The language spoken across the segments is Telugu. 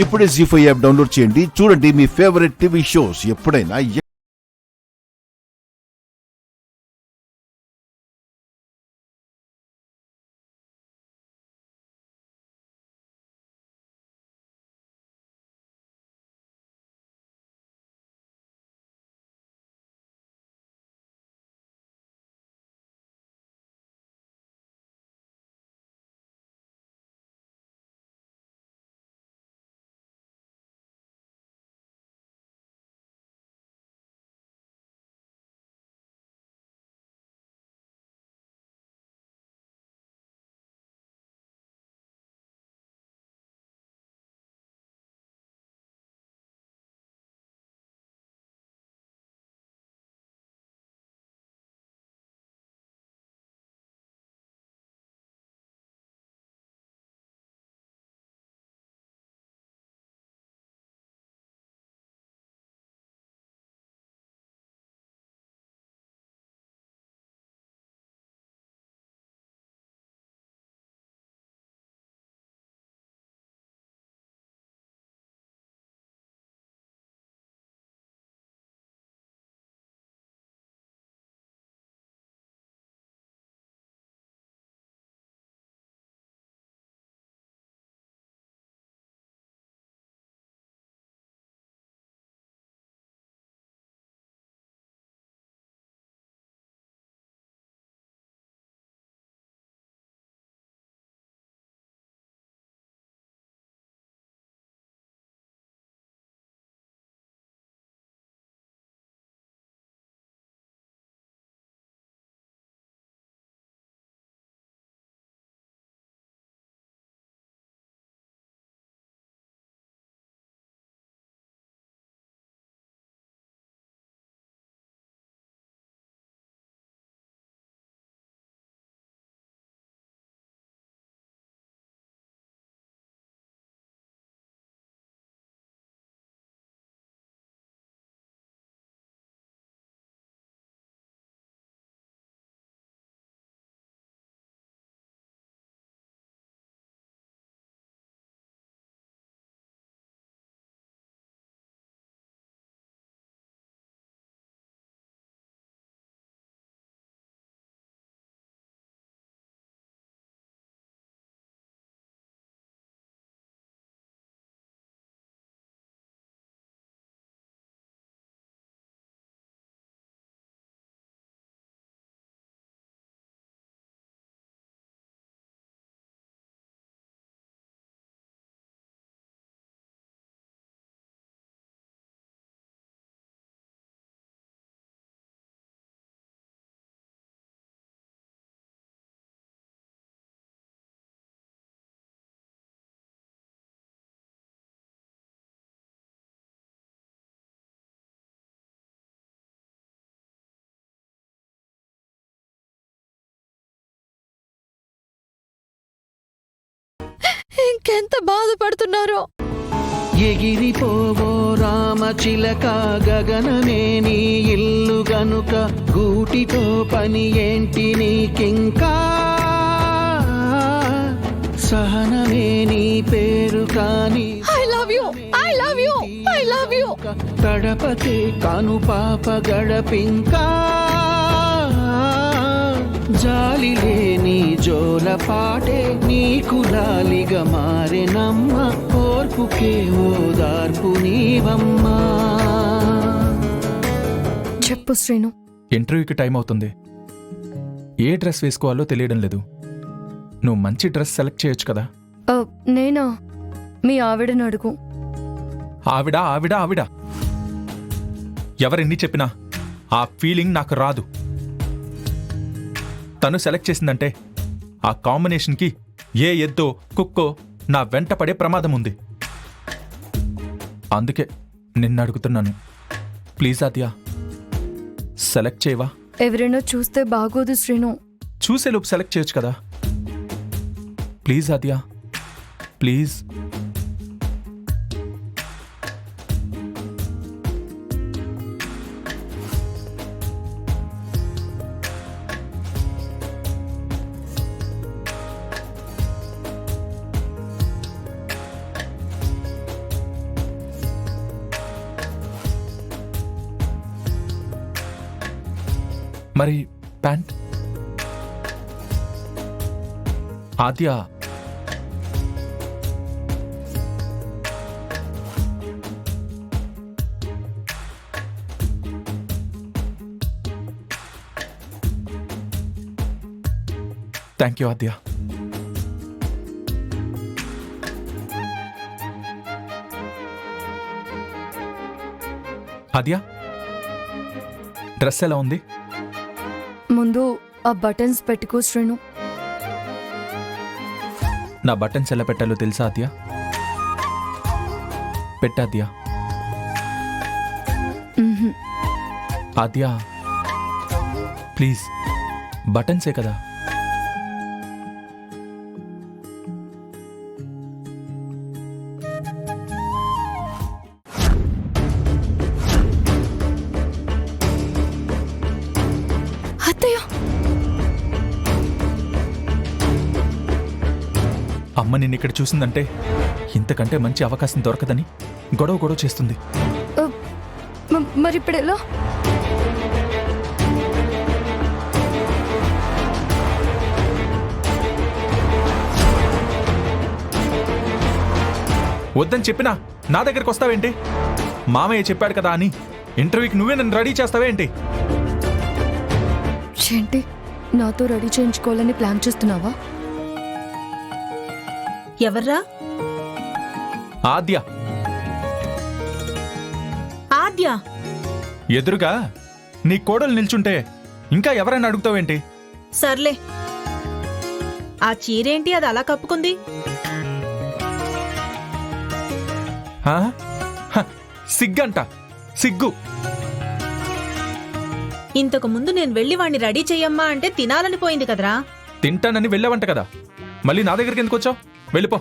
ఇప్పుడే జీ5 యాప్ డౌన్లోడ్ చేయండి. చూడండి మీ ఫేవరెట్ టీవీ షోస్ ఎప్పుడైనా ఇంకెంత బాధపడుతున్నారో. ఎగిరిపోవో రామచిలక గగనమే నీ ఇల్లు గనుక గూటితో పని ఏంటి నీకింకా సహనమే నీ పేరు కాని I love you I love you I love you తడపతే కాను పాప గడపింకా జాలి లేని జోల పాటే నీకు లాలిగా మారెనమ్మ ఓర్పుకే ఓదార్పు నీవమ్మా. చెప్పు శ్రీను. ఇంటర్వ్యూకి టైం అవుతుంది. ఏ డ్రెస్ వేసుకోవాలో తెలియడం లేదు. నువ్వు మంచి డ్రెస్ సెలెక్ట్ చేయొచ్చు కదా. నేనా? మీ ఆవిడని అడుగు. ఆవిడ ఆవిడ ఆవిడ ఎవరెన్ని చెప్పినా ఆ ఫీలింగ్ నాకు రాదు. తను సెలెక్ట్ చేసిందంటే ఆ కాంబినేషన్కి ఏ ఎద్దో కుక్కో నా వెంట పడే ప్రమాదం ఉంది. అందుకే నిన్ను అడుగుతున్నాను, ప్లీజ్ ఆద్యా సెలెక్ట్ చేయవా? ఎవరైనా చూస్తే బాగోదు శ్రీను. చూసేలోపు సెలెక్ట్ చేయొచ్చు కదా. Please Adya please. మరి pant? Adya, thank you Adya. Adya, dress ఎలా ఉంది? ముందు ఆ బటన్స్ పెట్టుకో శ్రీను. నా బటన్స్ ఎలా పెట్టాలో తెలుసా ఆద్య? పెట్టాద్య. మ్హూ. ఆద్య ప్లీజ్, బటన్సే కదా. అత్తయ్య, అమ్మ నిన్ను ఇక్కడ చూసిందంటే ఇంతకంటే మంచి అవకాశం దొరకదని గొడవ చేస్తుంది. మరి ఇప్పుడు ఎలా? వద్దని చెప్పినా నా దగ్గరికి వస్తావేంటి? మామయ్య చెప్పాడు కదా అని ఇంటర్వ్యూకి నువ్వే నన్ను రెడీ చేస్తావేంటి? ఏంటి, నాతో రెడీ చేయించుకోవాలని ప్లాన్ చేస్తున్నావా? ఎవర్రా? ఆద్య. ఆద్య? ఎదురుగా నీ కోడలు నిల్చుంటే ఇంకా ఎవరైనా అడుగుతావేంటి? సర్లే, ఆ చీరేంటి అది అలా కప్పుకుంది? ఆ? హ, సిగ్గంట, సిగ్గు. ఇంతకు ముందు నేను వెళ్లి వాణ్ణి రెడీ చెయ్యమ్మా అంటే తినాలని పోయింది కదరా. తింటానని వెళ్ళావంట కదా, మళ్ళీ నా దగ్గరికి ఎందుకు వచ్చావు? వెళ్ళిపో.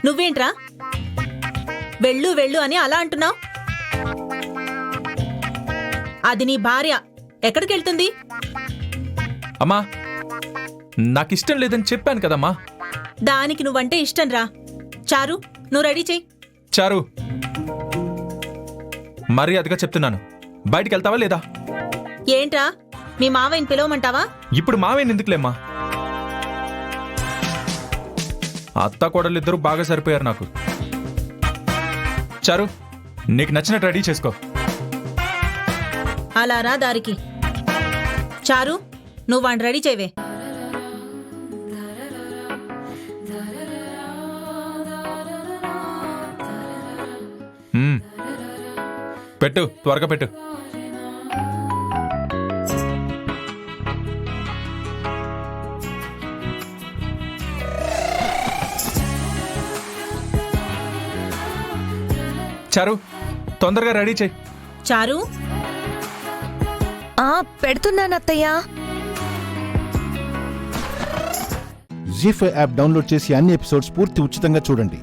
నువ్వేంట్రా వెళ్ళు వెళ్ళు అని అలా అంటున్నావు? అది నీ భార్య, ఎక్కడికెళ్తుంది? అమ్మా, నాకిష్టం లేదని చెప్పాను కదమ్మా. దానికి నువ్వంటే ఇష్టం రా. చారు, నువ్వు రెడీ చెయ్యి. చారు, మర్యాదగా చెప్తున్నాను, బయటికి వెళ్తావా లేదా? ఏంట్రా, మీ మావయ్యని పిలవమంటావా? ఇప్పుడు మావేం ఎందుకులేమ్మా, అత్త కోడలిద్దరూ బాగా సరిపోయారు నాకు. చారు, నీకు నచ్చినట్టు రెడీ చేసుకో. అలా రా దారికి. చారు, నువ్వు వాణ్ణి రెడీ చేయవే. పెట్టు, త్వరగా పెట్టు. చారు, తొందరగా రెడీ చేయి. చారు, పెడుతున్నానత్తయ్యా. జీ5 యాప్ డౌన్లోడ్ చేసి అన్ని ఎపిసోడ్స్ పూర్తి ఉచితంగా చూడండి.